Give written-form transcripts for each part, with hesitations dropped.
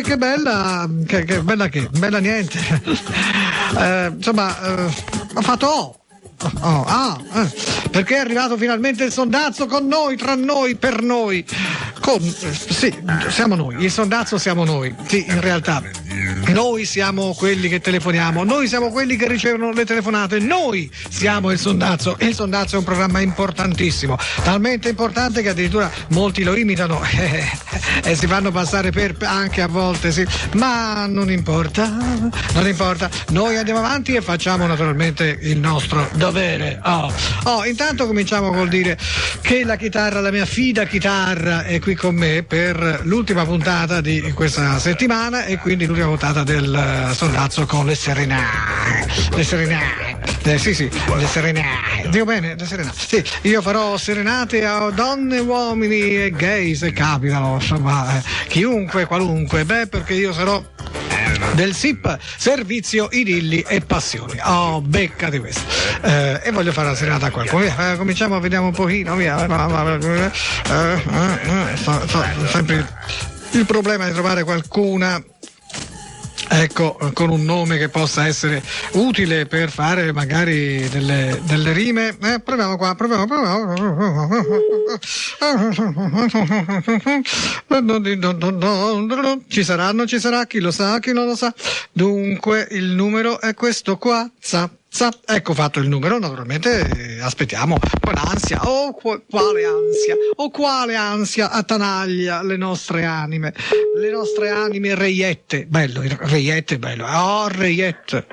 che bella, che bella che, bella niente. Insomma, ha fatto perché è arrivato finalmente il sondazzo con noi, tra noi, per noi. Sì, siamo noi, il sondazzo siamo noi. Sì, in realtà noi siamo quelli che telefoniamo, noi siamo quelli che ricevono le telefonate, noi siamo il sondazzo. Il sondazzo è un programma importantissimo, talmente importante che addirittura molti lo imitano e si fanno passare per anche a volte, sì. Ma non importa, noi andiamo avanti e facciamo naturalmente il nostro dovere. Intanto cominciamo col dire che la chitarra, la mia fida chitarra, è qui con me per l'ultima puntata di questa settimana e quindi l'ultima puntata del sondazzo con le serenate. Le serenate. Dico bene? Le serenate. Sì, io farò serenate a donne, uomini e gay se capitano, insomma, chiunque, qualunque, perché io sarò del SIP, servizio, idilli e passioni. Beccati questo. E voglio fare la serenata a qualcuno. Via, cominciamo, vediamo un pochino, via. Sempre il problema di trovare qualcuna, ecco, con un nome che possa essere utile per fare magari delle rime. Proviamo qua, proviamo. Ci sarà, non ci sarà, chi lo sa, chi non lo sa. Dunque il numero è questo qua. Ecco fatto il numero, naturalmente aspettiamo con ansia, quale ansia attanaglia le nostre anime reiette, bello, reiette, bello, reiette.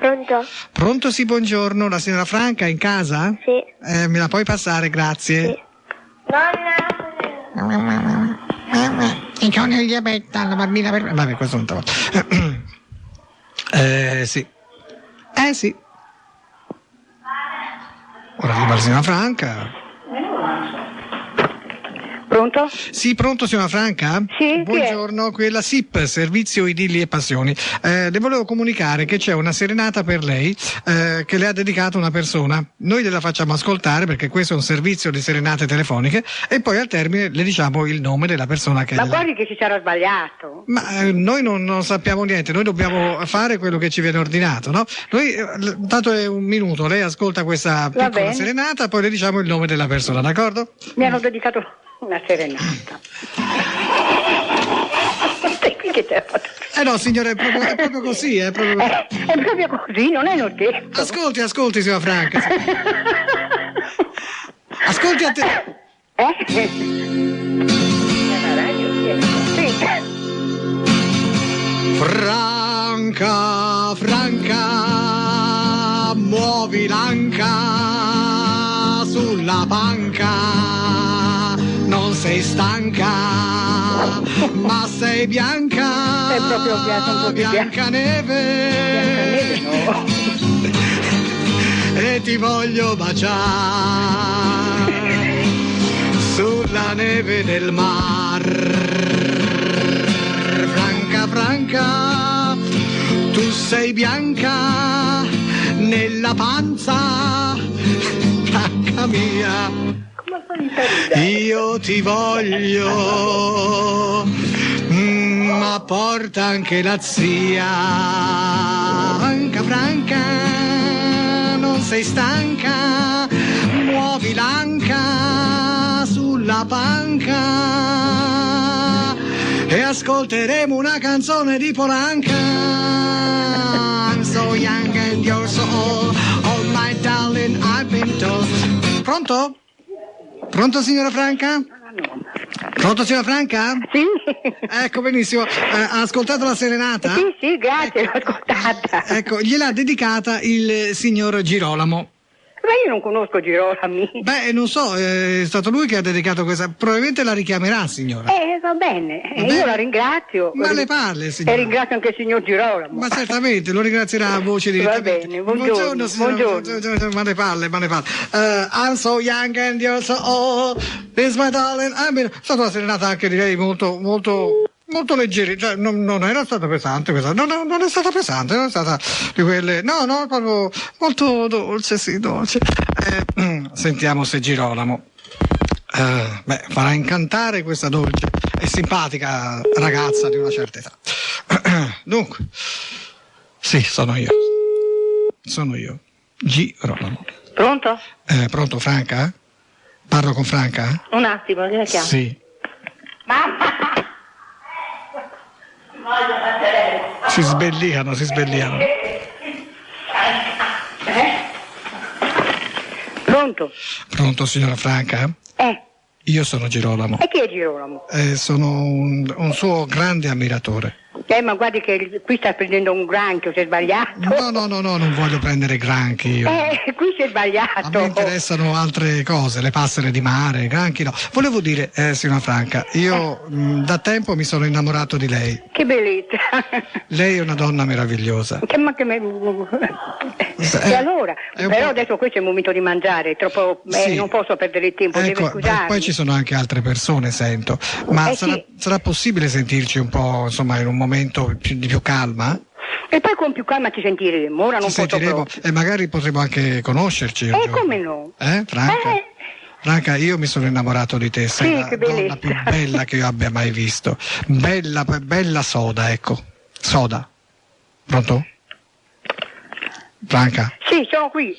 Pronto, sì, buongiorno, la signora Franca è in casa? Sì. Me la puoi passare, grazie? Sì. Nonna! Il coniglio betta, la bambina per... Vabbè, questo non trova. Sì. Sì. Ora arriva la signora Franca. Pronto? Sì, pronto signora Franca? Sì, buongiorno, qui è la SIP, Servizio Idilli e Passioni. Le volevo comunicare che c'è una serenata per lei che le ha dedicato una persona. Noi gliela facciamo ascoltare perché questo è un servizio di serenate telefoniche e poi al termine le diciamo il nome della persona che... Ma guardi che ci sarà sbagliato. Ma noi non sappiamo niente, noi dobbiamo fare quello che ci viene ordinato, no? Noi, dato è un minuto, lei ascolta questa piccola serenata, poi le diciamo il nome della persona, d'accordo? Mi hanno dedicato una serenata. No, signore, è proprio così, è proprio così, non è uno scherzo. Ascolti, signora Franca. Ascolti a te. Franca, muovi l'anca sulla panca, non sei stanca, ma sei bianca, è proprio Biancaneve, no. E ti voglio baciare sulla neve del mar. Franca, tu sei bianca nella panza, bianca mia, io ti voglio, ma porta anche la zia. Franca, non sei stanca, muovi l'anca sulla panca e ascolteremo una canzone di Polanca. I'm so young and you're so old, oh my darling, I've been told. Pronto? Pronto signora Franca? Pronto signora Franca? Sì. Ecco, benissimo. Ha ascoltato la serenata? Sì, grazie, l'ho ascoltata. Ecco, gliel'ha dedicata il signor Girolamo. Ma io non conosco Girolami. Non so, è stato lui che ha dedicato questa. Probabilmente la richiamerà, signora. Va bene. Io la ringrazio. Ma le parle, signora. E ringrazio anche il signor Girolamo. Ma certamente, lo ringrazierà a voce direttamente. Va bene, buongiorno. Buongiorno. Ma ne parle. I'm so young and you're so old, is my darling. È stata una serenata anche, direi, molto leggera, cioè non era stata pesante questa, non è stata pesante, non è stata di quelle, no, proprio molto dolce, sì, dolce. Sentiamo se Girolamo farà incantare questa dolce e simpatica ragazza di una certa età. Dunque, sì, sono io. Girolamo. Pronto? Pronto, Franca? Parlo con Franca? Un attimo, che la chiamo? Sì. Mamma! Si sbellicano. Pronto? Pronto, signora Franca? Io sono Girolamo. E chi è Girolamo? Sono un suo grande ammiratore. Ma guardi che qui sta prendendo un granchio, si è sbagliato. No, non voglio prendere granchi io. Qui si è sbagliato. A me interessano altre cose, le passere di mare, granchi no. Volevo dire, signora Franca, io da tempo mi sono innamorato di lei. Che bellezza. Lei è una donna meravigliosa. E allora? Però adesso questo è il momento di mangiare, è troppo, Sì. non posso perdere il tempo, deve scusarmi. Poi ci sono anche altre persone, sento. Ma sarà possibile sentirci un po', insomma, in un momento di più calma? E poi con più calma ci sentiremo, ora non Ci posso sentiremo proprio. e magari potremo anche conoscerci. Come no? Franca? Franca, io mi sono innamorato di te, sei Sì, la che donna bellezza. più bella che io abbia mai visto. Bella soda, ecco. Soda. Pronto? Franca? Sì, sono qui.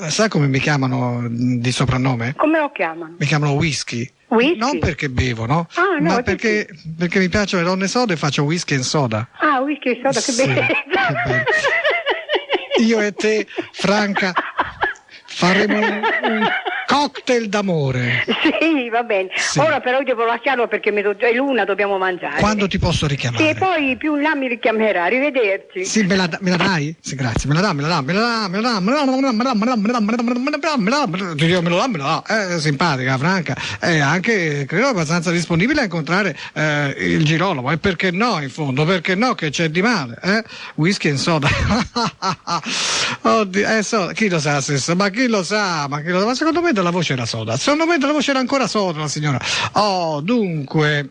Sai come mi chiamano di soprannome? Come lo chiamano? Mi chiamano Whisky. Whisky? Non perché bevo, no? Ah, no, ma perché mi piacciono le donne sode e faccio whisky and soda. Ah, whisky e soda, che Sì, bellezza. che bello. Io e te, Franca, faremo un cocktail d'amore. Sì, va bene. Sì. Ora però io devo lasciarlo perché è l'una, dobbiamo mangiare. Quando ti posso Sì, richiamare? e poi più in là mi richiamerà. Arrivederci. Sì, me la dai? Sì, grazie. Me la dà. Ti dico, me lo dà. Simpatica, Franca. È anche, credo, abbastanza disponibile a incontrare il Girolamo. E perché no, in fondo? Perché no, che c'è di male? Whisky and soda. Oddio, soda. Chi lo sa, stesso? Ma chi lo sa? Ma secondo me la voce era soda. Secondo me la voce era ancora soda, la signora. Dunque,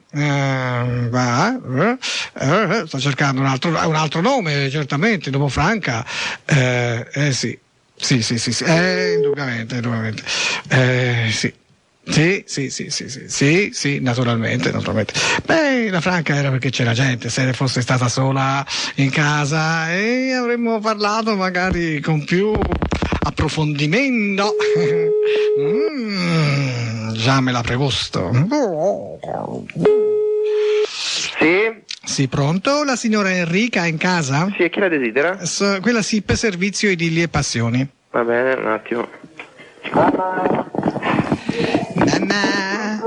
sto cercando un altro nome, certamente, dopo Franca. Sì. Sì, indubbiamente. Sì, naturalmente. Beh, la Franca era perché c'era gente, se fosse stata sola in casa e avremmo parlato magari con più approfondimento. Già me l'ha preposto. Sì? Sì, pronto? La signora Enrica è in casa? Sì, e chi la desidera? Quella SIP Servizio Idilli e Passioni. Va bene, un attimo. Nanna.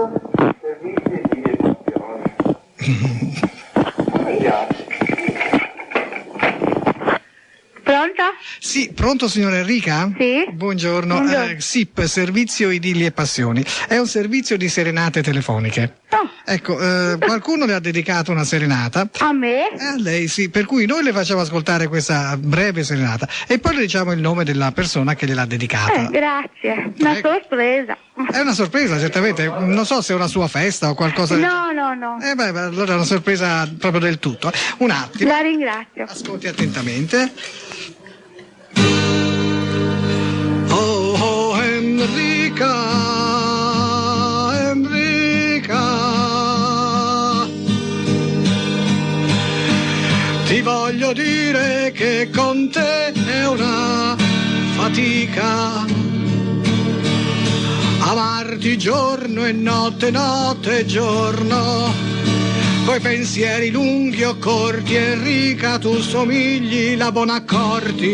Pronto? Sì, pronto signora Enrica? Sì. Buongiorno. Buongiorno. SIP, Servizio Idilli e Passioni. È un servizio di serenate telefoniche. Oh, Ecco, qualcuno le ha dedicato una serenata. a me? A lei sì, per cui noi le facciamo ascoltare questa breve serenata e poi le diciamo il nome della persona che gliel'ha dedicata. Grazie. Una Prego. sorpresa. È una sorpresa, certamente. Non so se è una sua festa o qualcosa. No. Allora è una sorpresa proprio del tutto. Un attimo. La ringrazio. Ascolti attentamente. Oh, Enrica, ti voglio dire che con te è una fatica amarti giorno e notte e giorno, coi pensieri lunghi o corti. Enrica, tu somigli la Bonaccorti.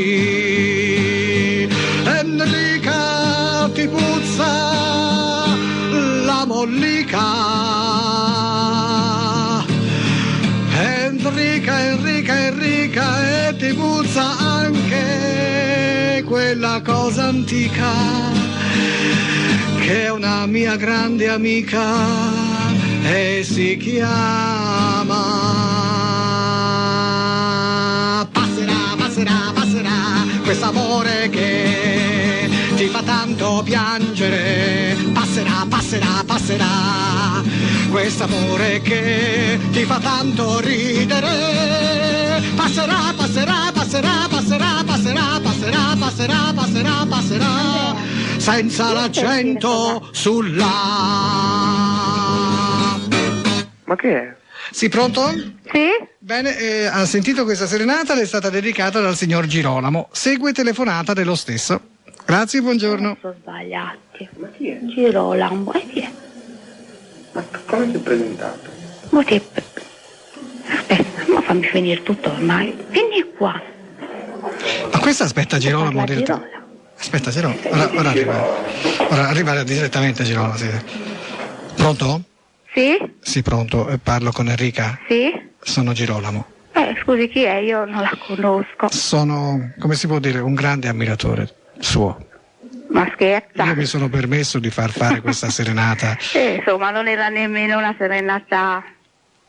Enrica, ti puzza la mollica. Enrica, e ti puzza anche quella cosa antica che è una mia grande amica e si chiama passerà quest'amore che ti fa tanto piangere. Passerà quest'amore che ti fa tanto ridere. Passerà senza l'accento sulla. Ma che è? Sì, pronto? Sì? Bene, ha sentito questa serenata, le è stata dedicata dal signor Girolamo. Segue telefonata dello stesso. Grazie, buongiorno. Sono sbagliati. Ma chi è? Girolamo, e chi è? Ma come si è presentato? Ma che... Aspetta, ma fammi finire tutto ormai. Vieni qua. Ma questa aspetta Girolamo. Parla diretta- Girolamo. Aspetta, Girolamo. Ora arriva. Ora arriva direttamente Girolamo. Sì. Pronto? Sì? Sì, pronto. Parlo con Enrica. Sì? Sono Girolamo. Scusi, chi è? Io non la conosco. Sono, come si può dire, un grande ammiratore suo. Ma scherza? Io mi sono permesso di far fare questa serenata Insomma, non era nemmeno una serenata.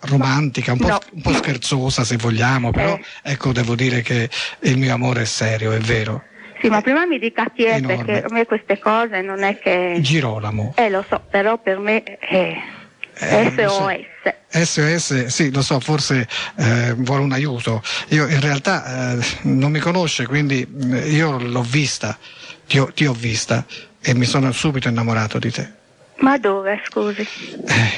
romantica, No. un po' scherzosa se vogliamo, però ecco, devo dire che il mio amore è serio, è vero. Sì, ma prima mi dica chi è, Enorme. perché a me queste cose non è che... Girolamo. Lo so, però per me è Lo so. SOS. SOS, sì, lo so, forse vuole un aiuto. Io in realtà non mi conosce, quindi io l'ho vista, ti ho vista e mi sono subito innamorato di te. Ma dove, scusi?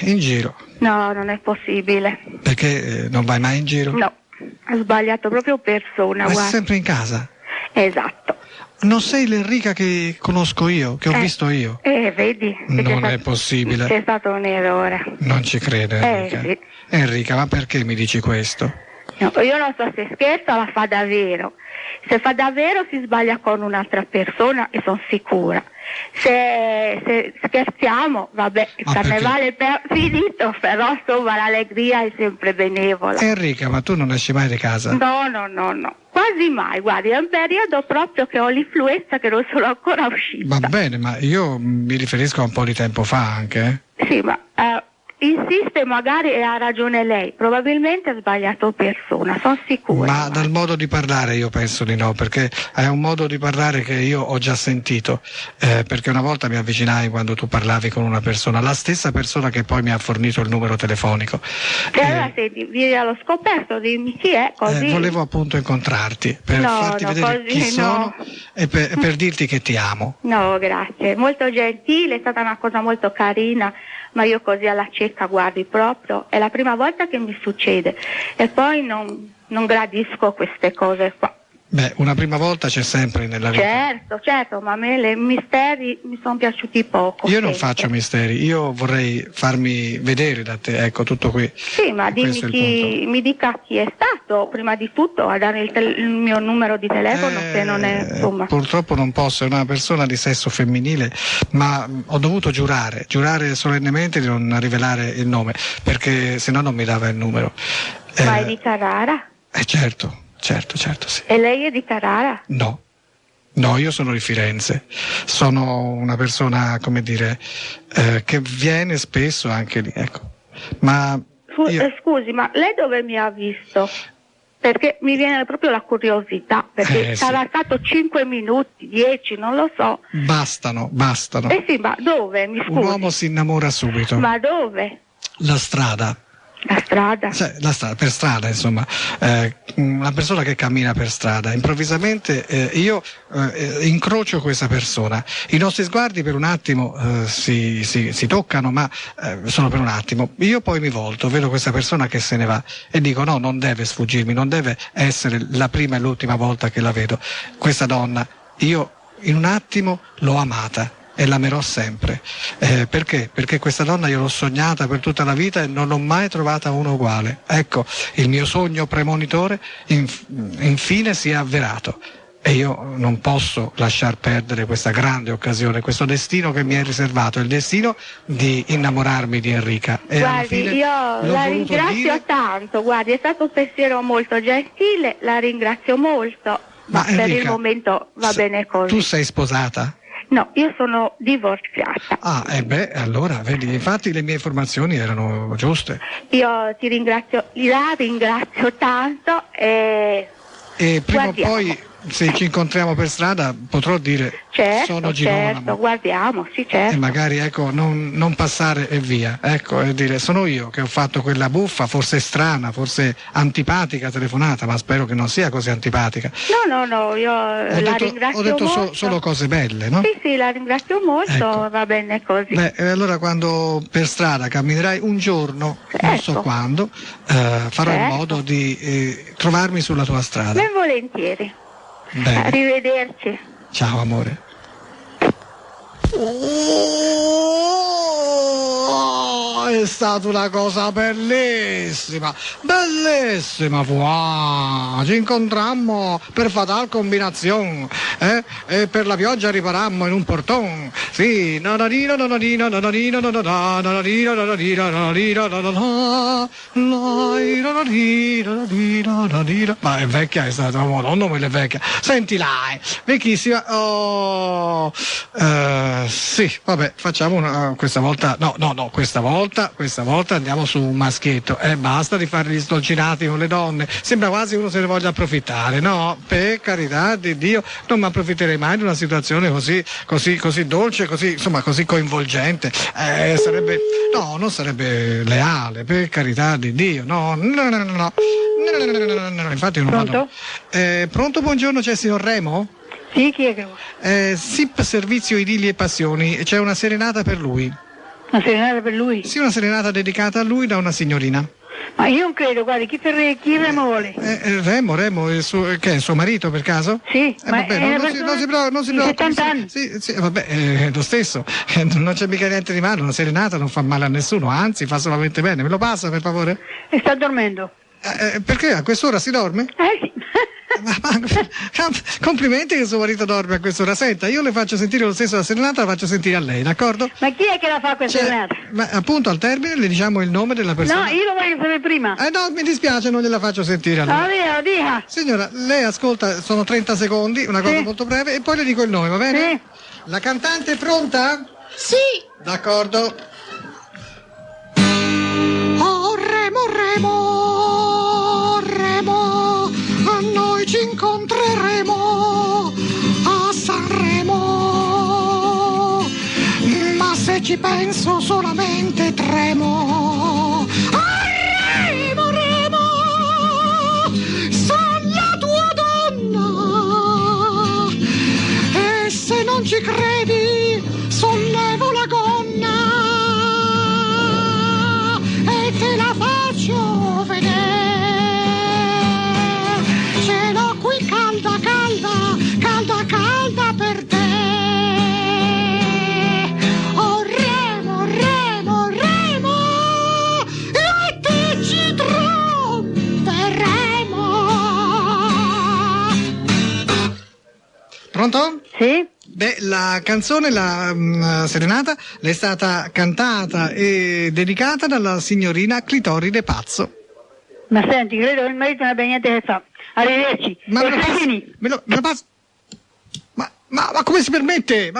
In giro, No, non è possibile. perché non vai mai in giro? No, ho sbagliato proprio persona, Ma sei guarda. sempre in casa? Esatto. Non sei l'Enrica che conosco io, che ho visto io? Vedi? Che Non c'è è stato- possibile. C'è stato un errore. Non ci credo, Enrica. Sì. Enrica, ma perché mi dici questo? No, io non so se scherza o la fa davvero. Se fa davvero si sbaglia con un'altra persona e sono sicura. Se scherziamo, vabbè, il Ma carnevale è finito, però insomma l'allegria è sempre benevola. Enrica, ma tu non esci mai di casa? No, quasi mai, guardi, è un periodo proprio che ho l'influenza che non sono ancora uscita. Va bene, ma io mi riferisco a un po' di tempo fa anche. Sì, ma insiste magari e ha ragione lei, probabilmente ha sbagliato persona, sono sicura. Ma dal modo di parlare io penso di no, perché è un modo di parlare che io ho già sentito, perché una volta mi avvicinai quando tu parlavi con una persona, la stessa persona che poi mi ha fornito il numero telefonico. E allora senti, vieni allo scoperto, dimmi chi è, così... Volevo appunto incontrarti per No, farti no, vedere così chi sono no. e per dirti che ti amo. No, grazie, molto gentile, è stata una cosa molto carina, ma io così alla cieca, guardi, proprio, è la prima volta che mi succede e poi non gradisco queste cose qua. Beh, una prima volta c'è sempre nella vita. Certo, ma a me i misteri mi sono piaciuti poco. Io non sempre. faccio misteri, io vorrei farmi vedere da te, ecco, tutto qui. Sì, ma dimmi Questo è il punto. mi dica chi è stato, prima di tutto, a dare il mio numero di telefono, che non è, insomma... Purtroppo non posso, è una persona di sesso femminile, ma ho dovuto giurare solennemente di non rivelare il nome, perché se no non mi dava il numero. Ma è di Carrara? Certo, sì. E lei è di Carrara? No, io sono di Firenze, sono una persona, come dire, che viene spesso anche lì, ecco. Ma io... Scusi, ma lei dove mi ha visto? Perché mi viene proprio la curiosità, perché sarà stato 5 minuti, 10, non lo so. Bastano. Sì, ma dove? Mi scusi. Un uomo si innamora subito. Ma dove? La strada. La strada? Per strada, insomma, una persona che cammina per strada, improvvisamente io incrocio questa persona, i nostri sguardi per un attimo si toccano, ma solo per un attimo, io poi mi volto, vedo questa persona che se ne va e dico no, non deve sfuggirmi, non deve essere la prima e l'ultima volta che la vedo, questa donna, io in un attimo l'ho amata. E l'amerò sempre. Perché? Perché questa donna io l'ho sognata per tutta la vita e non l'ho mai trovata una uguale. Ecco, il mio sogno premonitore infine si è avverato. E io non posso lasciar perdere questa grande occasione, questo destino che mi è riservato, il destino di innamorarmi di Enrica. E alla Guardi, fine io l'ho la voluto ringrazio dire... tanto, guardi, è stato un pensiero molto gentile, la ringrazio molto, ma per Enrica, il momento va bene così. Tu sei sposata? No, io sono divorziata. Allora, vedi, infatti le mie informazioni erano giuste. Io la ringrazio tanto e E prima o guardiamo. poi se ci incontriamo per strada potrò dire sono Girolamo. Certo, guardiamo, sì, certo. E magari non passare e via, e dire sono io che ho fatto quella buffa, forse strana, forse antipatica telefonata, ma spero che non sia così antipatica. No, io la ringrazio ho detto molto. Solo cose belle, no? Sì, la ringrazio molto, ecco. Va bene così. Allora quando per strada camminerai un giorno, non so quando, farò in modo di trovarmi sulla tua strada. Ben volentieri. Bene. Arrivederci. Ciao amore. È stata una cosa bellissima, wow. Ci incontrammo per fatal combinazione, e per la pioggia riparammo in un portone. Sì, ma è vecchia, è stata, madonna, quella è vecchia. Senti là, vecchissima. Sì, vabbè, facciamo questa volta, questa volta andiamo su un maschietto, basta di fare gli stolcinati con le donne, sembra quasi uno se ne voglia approfittare, no? Per carità di Dio, non mi approfitterei mai di una situazione così dolce, così coinvolgente, non sarebbe leale, per carità di Dio, no, infatti non Pronto? Pronto, buongiorno, c'è il signor Remo? Sì, chi è che vuole? SIP Servizio Idilli e Passioni, c'è una serenata per lui. Una serenata per lui? Sì, una serenata dedicata a lui da una signorina. Ma io non credo, guardi, chi Remo vuole? Remo, che è suo marito per caso? Sì, ma vabbè, è una persona non si di preoccupi. 70 anni. Sì, vabbè, è lo stesso, non c'è mica niente di male, una serenata non fa male a nessuno, anzi fa solamente bene. Me lo passa per favore? E sta dormendo. Perché a quest'ora si dorme? Sì. Complimenti che suo marito dorme a quest'ora. Senta, io le faccio sentire lo stesso la serenata, la faccio sentire a lei, d'accordo? Ma chi è che la fa questa serenata? Ma appunto al termine le diciamo il nome della persona. No, io lo voglio sapere prima. No, mi dispiace, non gliela faccio sentire allora. Dica. Signora, lei ascolta, sono 30 secondi, una cosa molto breve, e poi le dico il nome, va bene? Sì. La cantante è pronta? Sì. D'accordo. Oh Remo, a noi ci incontreremo a Sanremo, ma se ci penso solamente tremo. Ah, Remo, sono la tua donna, e se non ci credi sollevo la gonna e te la faccio vedere. Ce l'ho qui calda per te. Oh Remo, e te ci troveremo. Pronto? Sì? Beh, la canzone, la serenata, le è stata cantata e dedicata dalla signorina Clitoride Pazzo. Ma senti, credo che il marito non abbia niente che fa. Arrivederci. Ma me lo passa? Ma come si permette?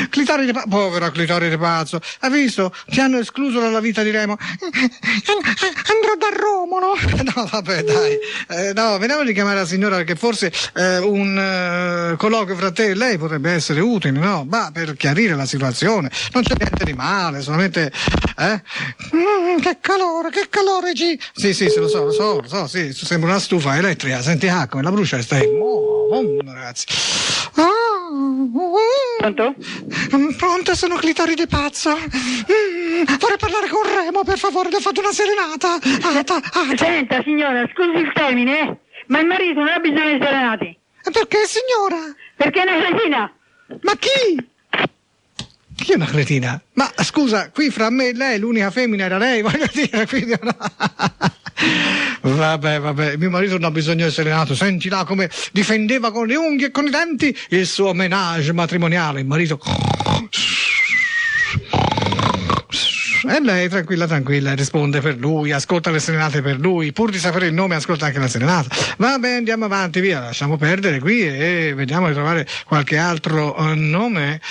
Clitoride Pazzo, povera Clitoride Pazzo, hai visto? Ti hanno escluso dalla vita di Remo. Andrò da Romolo. No, vabbè, dai. No, vediamo di chiamare la signora, perché forse un colloquio fra te e lei potrebbe essere utile, no? Ma per chiarire la situazione. Non c'è niente di male, solamente che calore, G. Sì, lo so, sì, sembra una stufa elettrica, senti come la brucia e stai. Ragazzi. Pronto? Pronto, sono Clitoride Pazzo. Vorrei parlare con Remo, per favore, le ho fatto una serenata. Senta, signora, scusi il termine, ma il marito non ha bisogno di serenati. Perché, signora? Perché è una cretina. Ma chi? Chi è una cretina? Ma scusa, qui fra me e lei l'unica femmina era lei, voglio dire, quindi no. Vabbè, mio marito non ha bisogno di serenato, senti là come difendeva con le unghie e con i denti il suo menage matrimoniale, il marito. E lei tranquilla, risponde per lui, ascolta le serenate per lui, pur di sapere il nome ascolta anche la serenata. Vabbè, andiamo avanti, via, lasciamo perdere qui e vediamo di trovare qualche altro nome.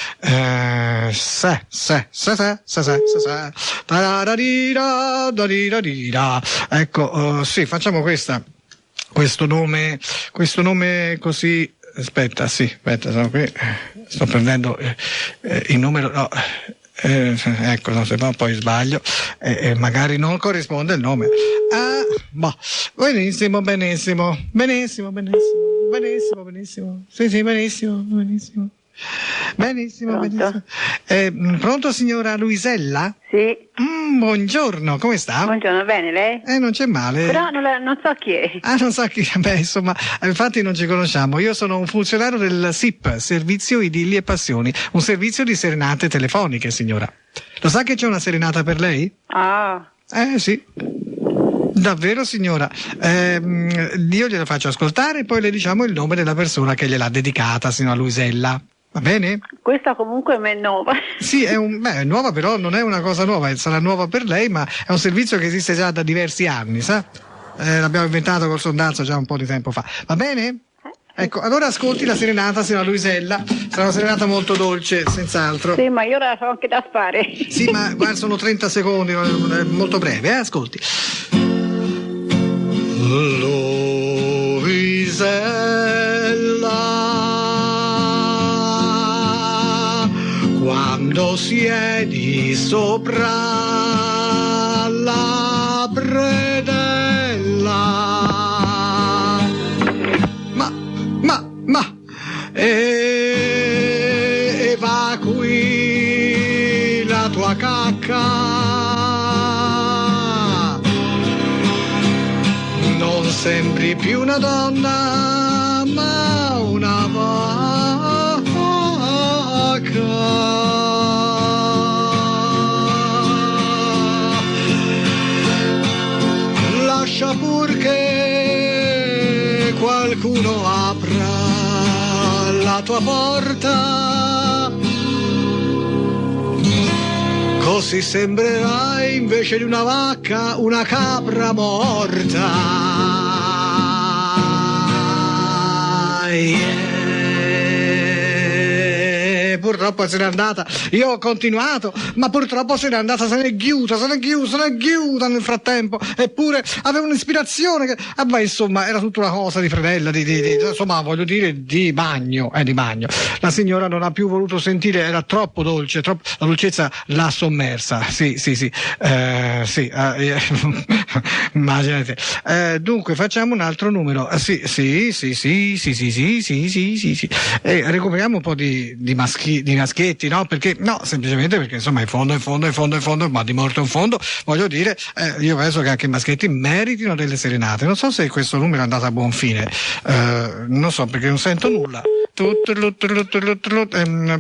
Ecco, sì, facciamo questa. questo nome così. Aspetta, sono qui, sto prendendo il numero, no, ecco, no, se no poi sbaglio, magari non corrisponde il nome. Benissimo. Sì, benissimo. Pronto signora Luisella? Sì. Buongiorno, come sta? Buongiorno, bene lei? Non c'è male. Però non so chi è. Non so chi, insomma, infatti non ci conosciamo. Io sono un funzionario del SIP, Servizio Idilli e Passioni, un servizio di serenate telefoniche, signora. Lo sa che c'è una serenata per lei? Sì. Davvero signora, io gliela faccio ascoltare e poi le diciamo il nome della persona che gliel'ha dedicata, signora Luisella. Va bene? Questa comunque è nuova. Sì, è nuova, però non è una cosa nuova, sarà nuova per lei, ma è un servizio che esiste già da diversi anni, sa? L'abbiamo inventato col sondazzo già un po' di tempo fa. Va bene? Ecco, allora ascolti la serenata, signora Luisella. Sarà una serenata molto dolce, senz'altro. Sì, ma io la so anche da fare. Sì, ma guarda, sono 30 secondi, molto breve, ascolti. Luisella, quando siedi sopra la predella, ma evacui la tua cacca, non sembri più una donna ma una vacca. Lascia pur che qualcuno apra la tua porta, così sembrerai invece di una vacca una capra morta. Purtroppo se n'è andata, io ho continuato, ma purtroppo se n'è andata, se n'è chiusa nel frattempo, eppure aveva un'ispirazione che, ma insomma era tutta una cosa di fredella, insomma voglio dire di bagno. La signora non ha più voluto sentire, era troppo dolce, la dolcezza l'ha sommersa, sì, immaginate. Dunque facciamo un altro numero, sì, e recuperiamo un po' di maschietti, no? Perché no, semplicemente perché insomma in fondo, ma di morto in fondo, voglio dire, io penso che anche i maschietti meritino delle serenate. Non so se questo numero è andato a buon fine, non so perché non sento nulla.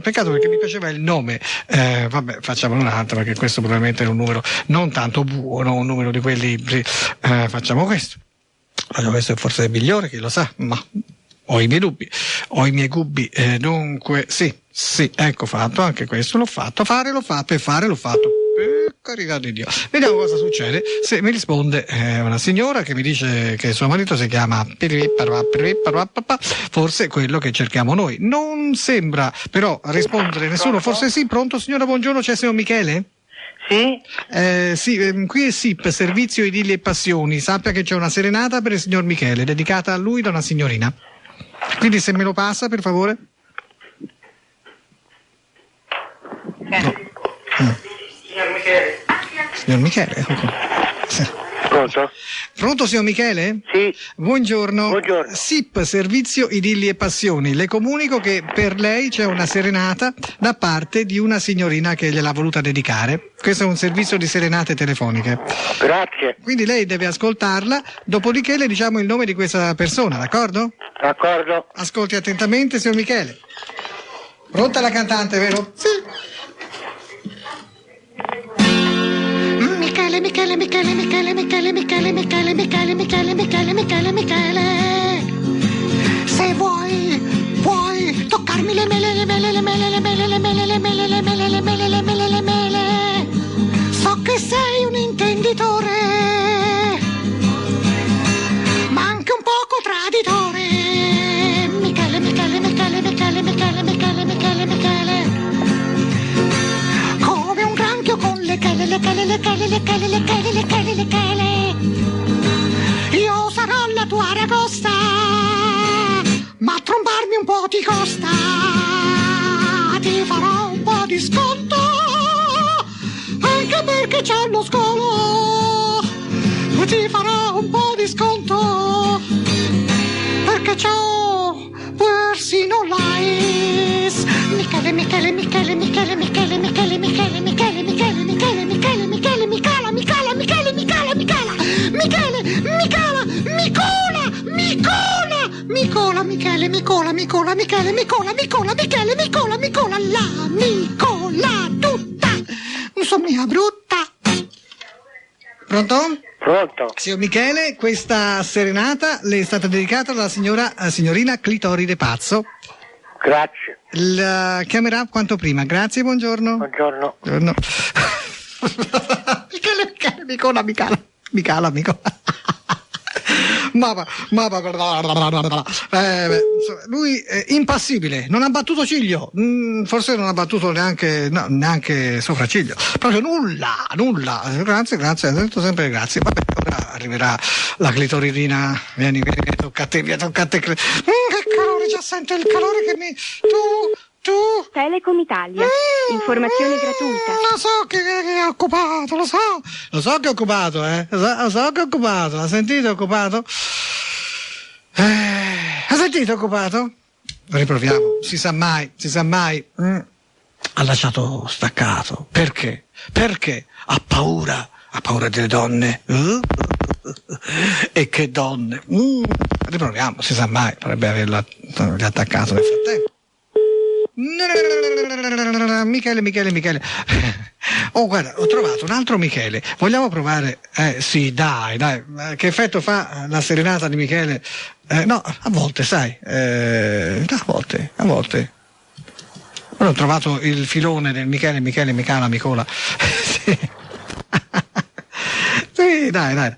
Peccato perché mi piaceva il nome. Vabbè, facciamo un'altra perché questo probabilmente è un numero non tanto buono, un numero di quelli. Facciamo questo. Questo è forse il migliore, chi lo sa, ma ho i miei dubbi, ho i miei gubbi, dunque sì, ecco fatto, anche questo l'ho fatto, l'ho fatto. Per carità di Dio. Vediamo cosa succede. Se mi risponde una signora che mi dice che suo marito si chiama forse quello che cerchiamo noi. Non sembra però rispondere nessuno, forse sì. Pronto signora, buongiorno, c'è signor Michele? Sì? Qui è SIP, Servizio Idilli e Passioni. Sappia che c'è una serenata per il signor Michele, dedicata a lui da una signorina. Quindi se me lo passa, per favore. Signor Michele, ecco qua. Sì. Pronto signor Michele? Sì. Buongiorno. SIP, Servizio Idilli e Passioni. Le comunico che per lei c'è una serenata da parte di una signorina che gliel'ha voluta dedicare. Questo è un servizio di serenate telefoniche. Grazie. Quindi lei deve ascoltarla, dopodiché le diciamo il nome di questa persona, d'accordo? D'accordo. Ascolti attentamente signor Michele. Pronta la cantante, vero? Sì. Michele, se puoi toccarmi le mele, so che sei un intenditore, ma anche un poco traditore. Michele, come un granchio con le chele. Io sarò la tua ragosta, ma trombarmi un po' ti costa. Ti farò un po' di sconto, anche perché c'ho lo scolo. Ti farò un po' di sconto, perché c'ho persino l'AIS. Michele, Michele, Michele, Michele, Michele, Michele, Michele, Michele, Michele, Michele, Michele, Michele, Micala, Micala, Michele, Micala, Micala, Michele, Micala, Micola, Micola, Micola, Michele, Micola, Micola, Michele, Micola, Micola, Michele, Micola, Micola, la Micola tutta, insomma brutta. Pronto? Pronto? Signor Michele, questa serenata le è stata dedicata dalla signorina Clitoride Pazzo. Grazie. La chiamerà quanto prima. Grazie, buongiorno. Buongiorno. Buongiorno. Michele, Micola, Micala. Lui è impassibile, non ha battuto ciglio, forse non ha battuto neanche sopracciglio, proprio nulla. Grazie, ha detto sempre grazie. Vabbè, ora arriverà la clitoridina. Vieni, tocca a te. Che calore, già sento il calore che mi. Tu? Telecom Italia, informazione gratuita. Lo so che è occupato, lo so che è occupato, lo so che è occupato, l'ha sentito occupato? Ha sentito occupato? Riproviamo, si sa mai. Ha lasciato staccato, perché? Ha paura delle donne. E che donne? Riproviamo, si sa mai, potrebbe averla attaccato nel frattempo. Michele. Oh, guarda, ho trovato un altro Michele. Vogliamo provare? Sì, dai. Che effetto fa la serenata di Michele? No, a volte, sai. A volte. Ora ho trovato il filone del Michele, Micala, Micola. Sì. Sì, dai. Ma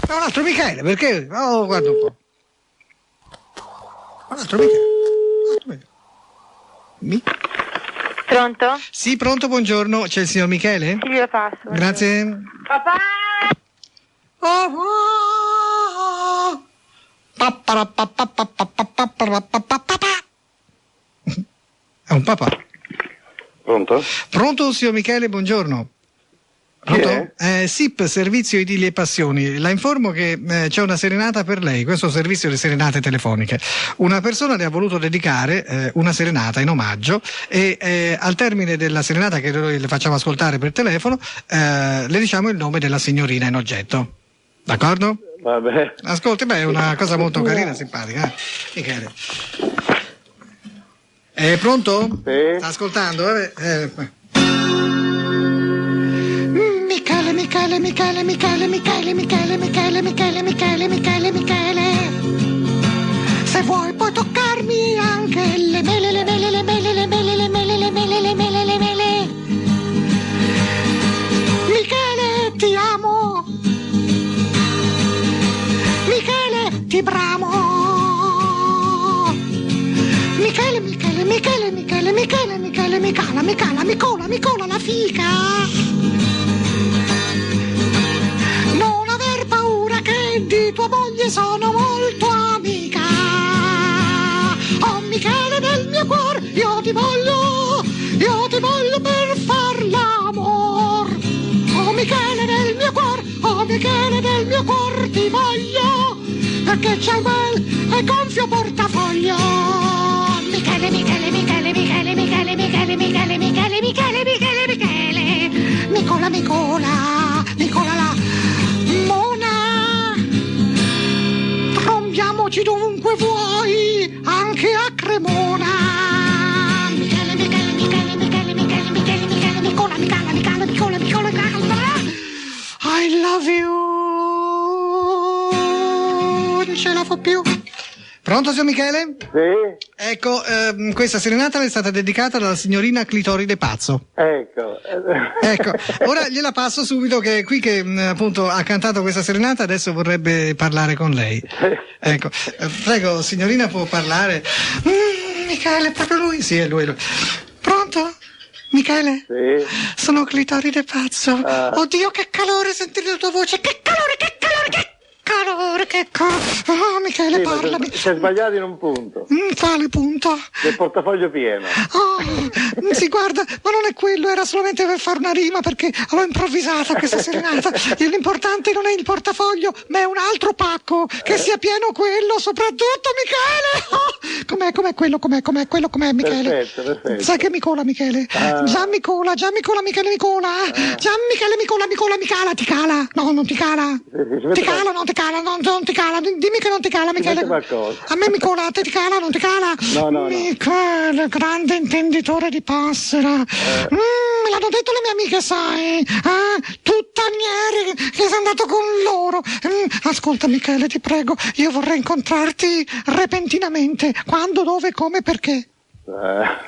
un altro Michele, perché? Oh, guarda un po'. Un altro Michele. Pronto? Sì, pronto, buongiorno. C'è il signor Michele? Sì, io passo. Grazie. Papà! È un papà. Pronto? Pronto, signor Michele, buongiorno. Pronto? SIP, Servizio Idilli e Passioni. La informo che c'è una serenata per lei, questo servizio di serenate telefoniche. Una persona le ha voluto dedicare una serenata in omaggio e al termine della serenata che noi le facciamo ascoltare per telefono le diciamo il nome della signorina in oggetto. D'accordo? Vabbè. Ascolti, è una cosa molto carina, simpatica. Michele. È pronto? Sì. Sta ascoltando? Michele. Se vuoi puoi toccarmi anche le mele. Michele, ti amo. Michele, ti bramo. Michele, Micola, la fica. Non aver paura che di tua moglie sono molto amica. Oh Michele del mio cuore, io ti voglio per far l'amor. Oh Michele del mio cuore, ti voglio, perché c'è un bel e gonfio portafoglio. Michele, Micola la mona. Trombiamoci dovunque vuoi, anche a Cremona. Michele, Micola. I love you. Non ce la fa più. Pronto, signor Michele? Sì. Ecco, questa serenata le è stata dedicata dalla signorina Clitoride Pazzo. Ecco. Ora gliela passo subito, che è qui che appunto ha cantato questa serenata, adesso vorrebbe parlare con lei. Ecco, prego, signorina, può parlare? Michele, è proprio lui? Sì, è lui. Pronto? Michele? Sì. Sono Clitoride Pazzo. Oddio, che calore sentire la tua voce, che calore che ecco. Oh, Michele, Sì, ma parlami. si è sbagliato in un punto. Quale punto? Del portafoglio pieno. Oh, sì, guarda, ma non è quello, era solamente per fare una rima perché l'ho improvvisata questa serenata. E l'importante non è il portafoglio, ma è un altro pacco, che sia pieno quello, soprattutto, Michele. Oh, com'è quello, com'è, Michele? Perfetto. Sai che mi cola, Michele? Già mi cola, Michele mi cola. Già Michele mi cola, mi cala, ti cala? No, non ti cala. Ti cala, non ti cala, non ti cala. Dimmi che non ti cala, Michele. A me mi cola, a te ti cala, non ti cala? No. Michele, grande intenditore di passera. Me l'hanno detto le mie amiche, sai? Tuttaniere, che sei andato con loro. Ascolta, Michele, ti prego, io vorrei incontrarti repentinamente. Quando, dove, come, perché?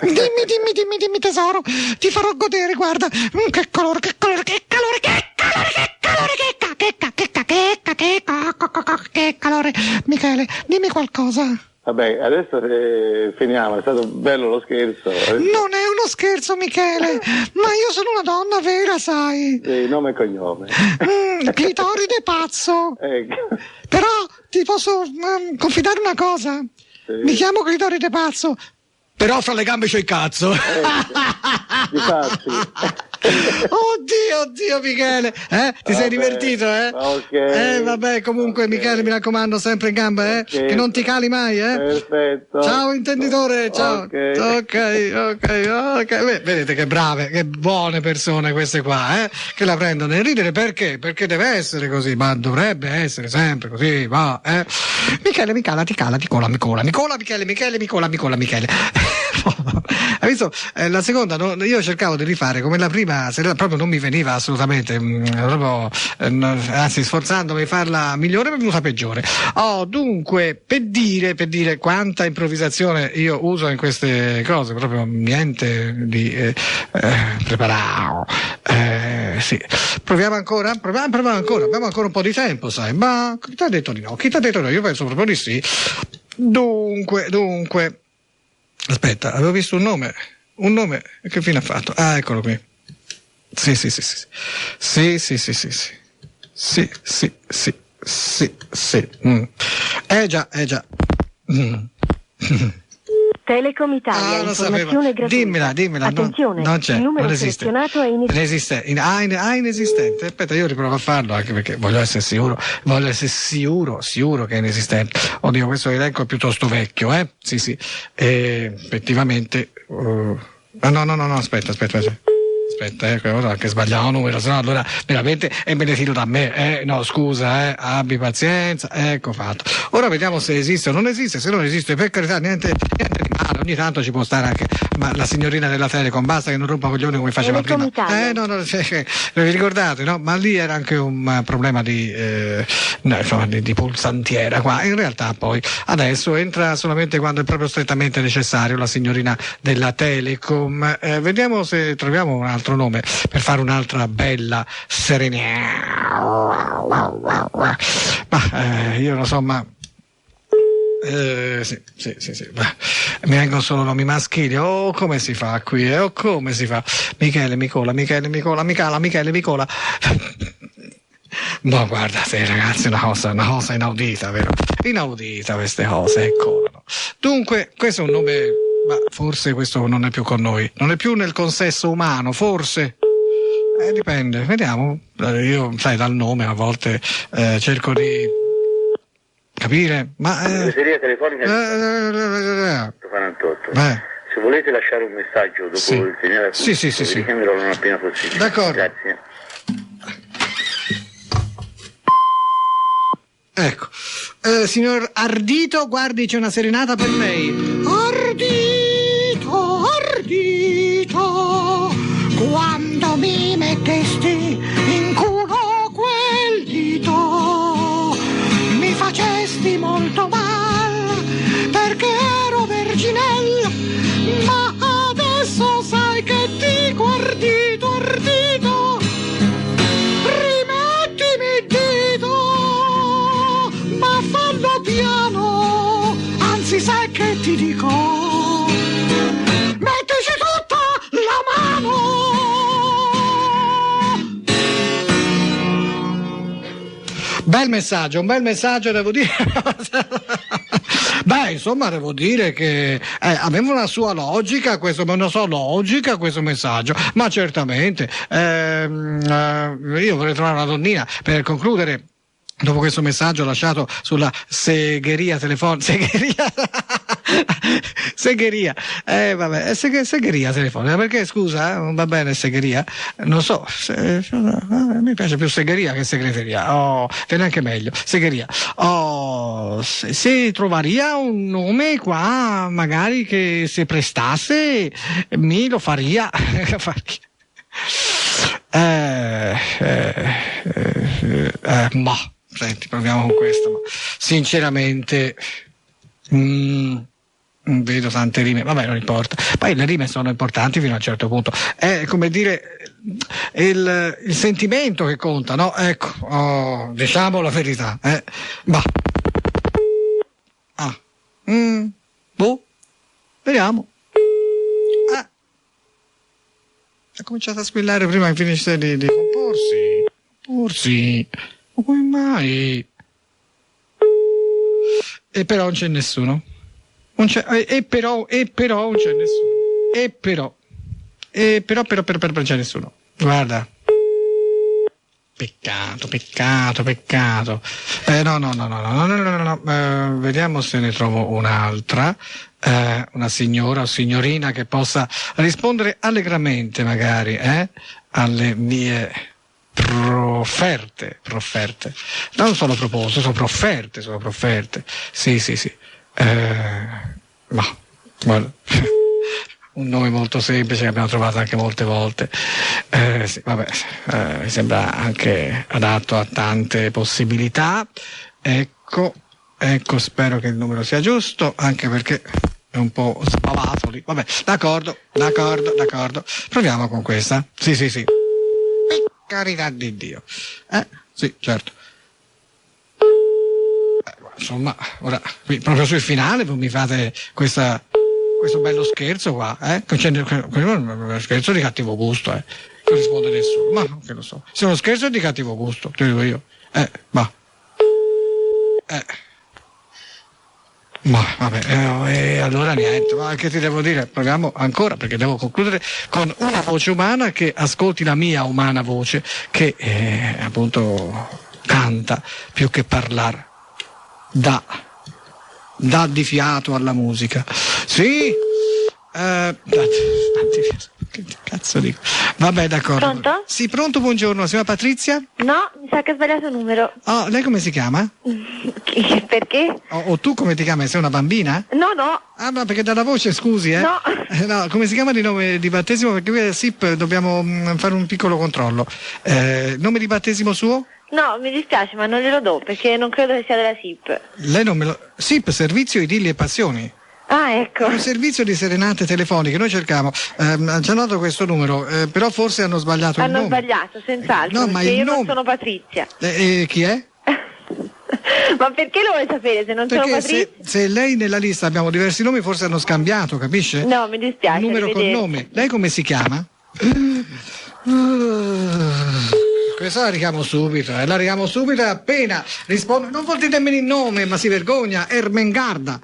Dimmi tesoro, ti farò godere, guarda. Che calore, che calore. Michele, dimmi qualcosa. Vabbè, adesso finiamo, è stato bello lo scherzo. Non è uno scherzo, Michele, ma io sono una donna vera, sai. Sì, nome e cognome. Clitoride pazzo. Ecco. Però ti posso confidare una cosa. Sì. Mi chiamo Clitoride pazzo. Però fra le gambe c'ho il cazzo. Difatti. Oddio Michele, ti sei divertito, Ok. Vabbè, comunque Okay. Michele, mi raccomando, sempre in gamba, Okay. che non ti cali mai, Perfetto. Ciao intenditore, ciao. Ok. Ok. Beh, vedete che brave, che buone persone queste qua, che la prendono in ridere, perché? Perché deve essere così, ma dovrebbe essere sempre così, va, Michele, mi cala, ti cala, ti cola, mi cola, Michele, mi cola, Michele. Hai visto? La seconda, no, io cercavo di rifare come la prima, proprio non mi veniva assolutamente, anzi sforzandomi di farla migliore mi è venuta peggiore. Dunque, per dire quanta improvvisazione io uso in queste cose, proprio niente di preparato. Sì. Proviamo ancora? Proviamo ancora, abbiamo ancora un po' di tempo, sai, ma chi ti ha detto di no? Io penso proprio di sì. Dunque. Aspetta, avevo visto un nome, che fine ha fatto? Eccolo qui. Sì. Già. Telecom Italia, Lo informazione sapevo. gratuita. Dimmela. Attenzione, non c'è, il numero non esiste. selezionato è inesistente. Aspetta, io riprovo a farlo anche perché voglio essere sicuro che è inesistente. Oddio, questo elenco è piuttosto vecchio, Sì. Effettivamente. No, aspetta. Che sbagliavo numero, sennò allora veramente me ne tiro da me. No, scusa, abbi pazienza, ecco fatto. Ora vediamo se esiste o non esiste. Se non esiste, per carità, niente di male, ogni tanto ci può stare anche la signorina della Telecom, basta che non rompa coglioni come faceva Telecom prima. Italia. Vi ricordate, no? Ma lì era anche un problema di pulsantiera qua. In realtà poi adesso entra solamente quando è proprio strettamente necessario la signorina della Telecom. Vediamo se troviamo un altro nome per fare un'altra bella serenità. Ma io non so, ma sì. Mi vengono solo nomi maschili. Come si fa qui? Come si fa? Michele mi cola. Ma guardate ragazzi, una cosa inaudita, vero? Inaudita queste cose, colano. Dunque, questo è un nome, ma forse questo non è più con noi, non è più nel consesso umano, forse. Dipende, vediamo. Io, sai, dal nome a volte cerco di capire, ma Segreteria telefonica 48. Se volete lasciare un messaggio dopo il segnale acustico, Sì. richiamerò non appena possibile. D'accordo. Grazie. Ecco, signor Ardito, guardi, c'è una serenata per lei. Ardito, quando mi mettesti in culo quel dito, mi facesti molto mal, perché ero verginella, ma adesso sai che dico ardito, rimettimi il dito, ma fallo piano, anzi sai che ti dico, mettici tutta la mano. un bel messaggio devo dire. Beh, insomma, devo dire che aveva una sua logica questo messaggio, ma certamente io vorrei trovare una donnina per concludere. Dopo questo messaggio lasciato sulla segheria telefonica, segheria telefonica, perché scusa, non va bene segheria? Non so, mi piace più segheria che segreteria, viene anche meglio, segheria. Se trovaria un nome qua, magari che se prestasse, mi lo faria. Ma senti, proviamo con questo, ma sinceramente vedo tante rime, vabbè, non importa, poi le rime sono importanti fino a un certo punto, è come dire il sentimento che conta, no? Ecco, diciamo la verità, vediamo. Ha cominciato a squillare prima che finisse di comporsi. Ma come mai? E però non c'è nessuno. E però non c'è nessuno. Però non c'è nessuno. Guarda. Peccato. No. Vediamo se ne trovo un'altra. Una signora o signorina che possa rispondere allegramente magari alle mie profferte. Non sono proposte, sono profferte. Sì. Ma guarda, un nome molto semplice che abbiamo trovato anche molte volte. Sì, vabbè, mi sembra anche adatto a tante possibilità. Ecco, spero che il numero sia giusto, anche perché è un po' spavato lì. Vabbè, d'accordo. Proviamo con questa. Sì. Per carità di Dio. Sì, certo. Insomma, ora, qui, proprio sul finale mi fate questo bello scherzo qua, c'è uno scherzo di cattivo gusto, non risponde nessuno, ma non che lo so. Se uno scherzo è di cattivo gusto, te lo dico io. Ma vabbè, allora niente, ma che ti devo dire? Proviamo ancora, perché devo concludere con una voce umana che ascolti la mia umana voce, che appunto canta più che parlare, dà di fiato alla musica. Sì, che cazzo dico? Vabbè, d'accordo. Pronto? Sì, pronto, buongiorno, signora Patrizia? No, mi sa che ha sbagliato il numero. Oh, lei come si chiama? Perché? O tu come ti chiami? Sei una bambina? No. Ah, ma perché dalla voce, scusi, No. No, come si chiama di nome di battesimo? Perché qui al SIP dobbiamo fare un piccolo controllo. Nome di battesimo suo? No, mi dispiace, ma non glielo do, perché non credo che sia della SIP. Lei non me lo... SIP, Servizio Idilli e Passioni. Ah, ecco. Un servizio di serenate telefoniche, noi cerchiamo, ci hanno dato questo numero, però forse hanno sbagliato il nome. Hanno sbagliato, senz'altro, No, ma perché il io nome... non sono Patrizia. Chi è? Ma perché lo vuoi sapere se non sono Perché Patrizia? se lei nella lista abbiamo diversi nomi, forse hanno scambiato, capisce? No, mi dispiace. Numero con arrivederci. nome. Lei come si chiama? Questa la richiamo subito e appena risponde, non vuol dire nemmeno il nome, ma si vergogna. Ermengarda,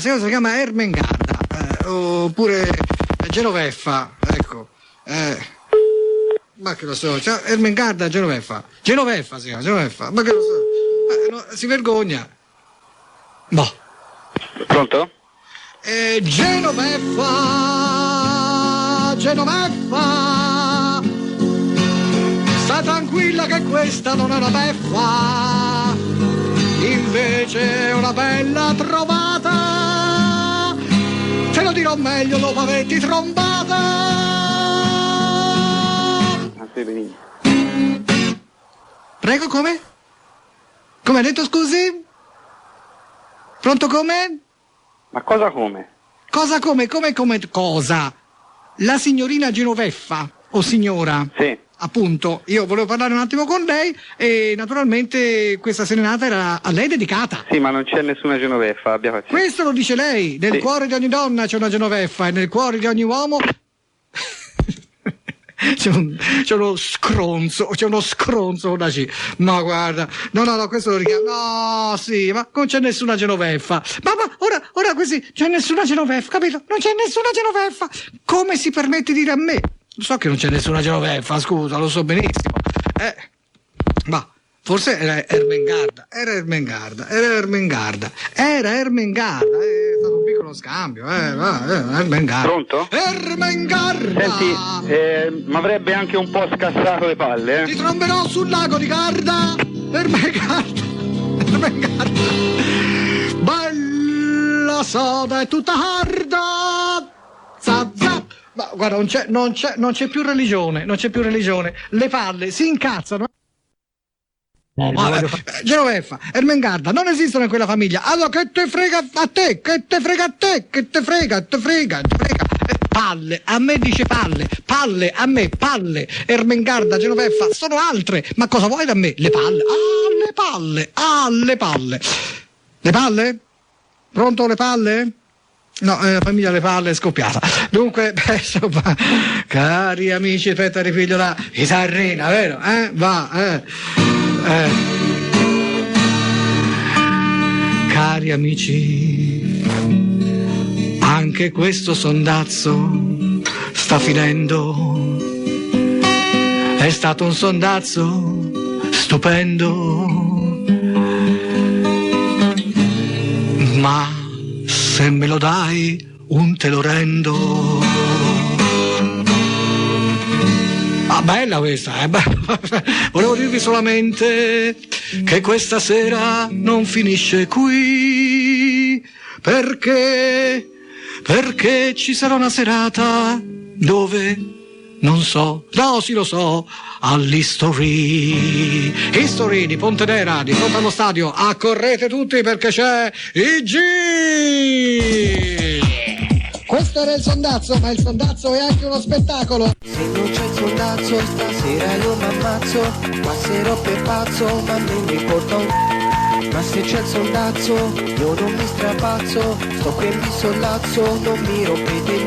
si chiama Ermengarda, oppure Genoveffa, ecco, ma che lo so, cioè, Ermengarda, Genoveffa si chiama, Genoveffa, ma che lo so, no, si vergogna. Boh. Pronto? Genoveffa, sta tranquilla che questa non è una beffa, invece è una bella trovata, te lo dirò meglio dopo averti trombata. Ah, sì, benissimo. Prego, come? Come ha detto, scusi? Pronto, come? Ma cosa come? Cosa come? Come cosa? La signorina Genoveffa, o signora? Sì. Appunto, io volevo parlare un attimo con lei e naturalmente questa serenata era a lei dedicata. Sì, ma non c'è nessuna Genoveffa, abbia pazienza. Questo lo dice lei, nel Sì. cuore di ogni donna c'è una Genoveffa e nel cuore di ogni uomo... c'è uno scronzo con la C. Ma guarda, no, questo lo richiamo. No, sì, ma non c'è nessuna genoveffa. Ma ora questi, c'è nessuna genoveffa, capito? Non c'è nessuna genoveffa. Come si permette di dire a me? So che non c'è nessuna genoveffa, scusa, lo so benissimo. Ma forse era Ermengarda, è stato un piccolo scambio, Ermengarda. Pronto? Ermengarda! Senti, mi avrebbe anche un po' scassato le palle, Ti tromberò sul lago di Garda! Ermengarda! Bella soda e tutta harda! Zap! Ma guarda, non c'è più religione, le palle si incazzano. Genoveffa, Ermengarda non esistono in quella famiglia. Allora che te frega a te? Palle, a me dice palle, a me palle. Ermengarda, Genoveffa sono altre. Ma cosa vuoi da me? Le palle. Le palle. Le palle? Pronto, le palle? No, la famiglia Le Palle è scoppiata. Dunque, insomma, cari amici, aspetta, ripiglio la chitarrina, vero? Cari amici, anche questo sondazzo sta finendo. È stato un sondazzo stupendo, ma se me lo dai te lo rendo. Ah, bella questa, volevo dirvi solamente che questa sera non finisce qui, perché ci sarà una serata dove non so, no sì lo so, all'History di Pontedera, di fronte allo stadio. Accorrete tutti perché c'è IG. Questo era il sondazzo, ma il sondazzo è anche uno spettacolo. Se non c'è il sondazzo stasera io m'ammazzo, passerò per pazzo ma non mi importa un... Ma se c'è il sondazzo io non mi strapazzo, sto qui in sollazzo, non mi rompete il...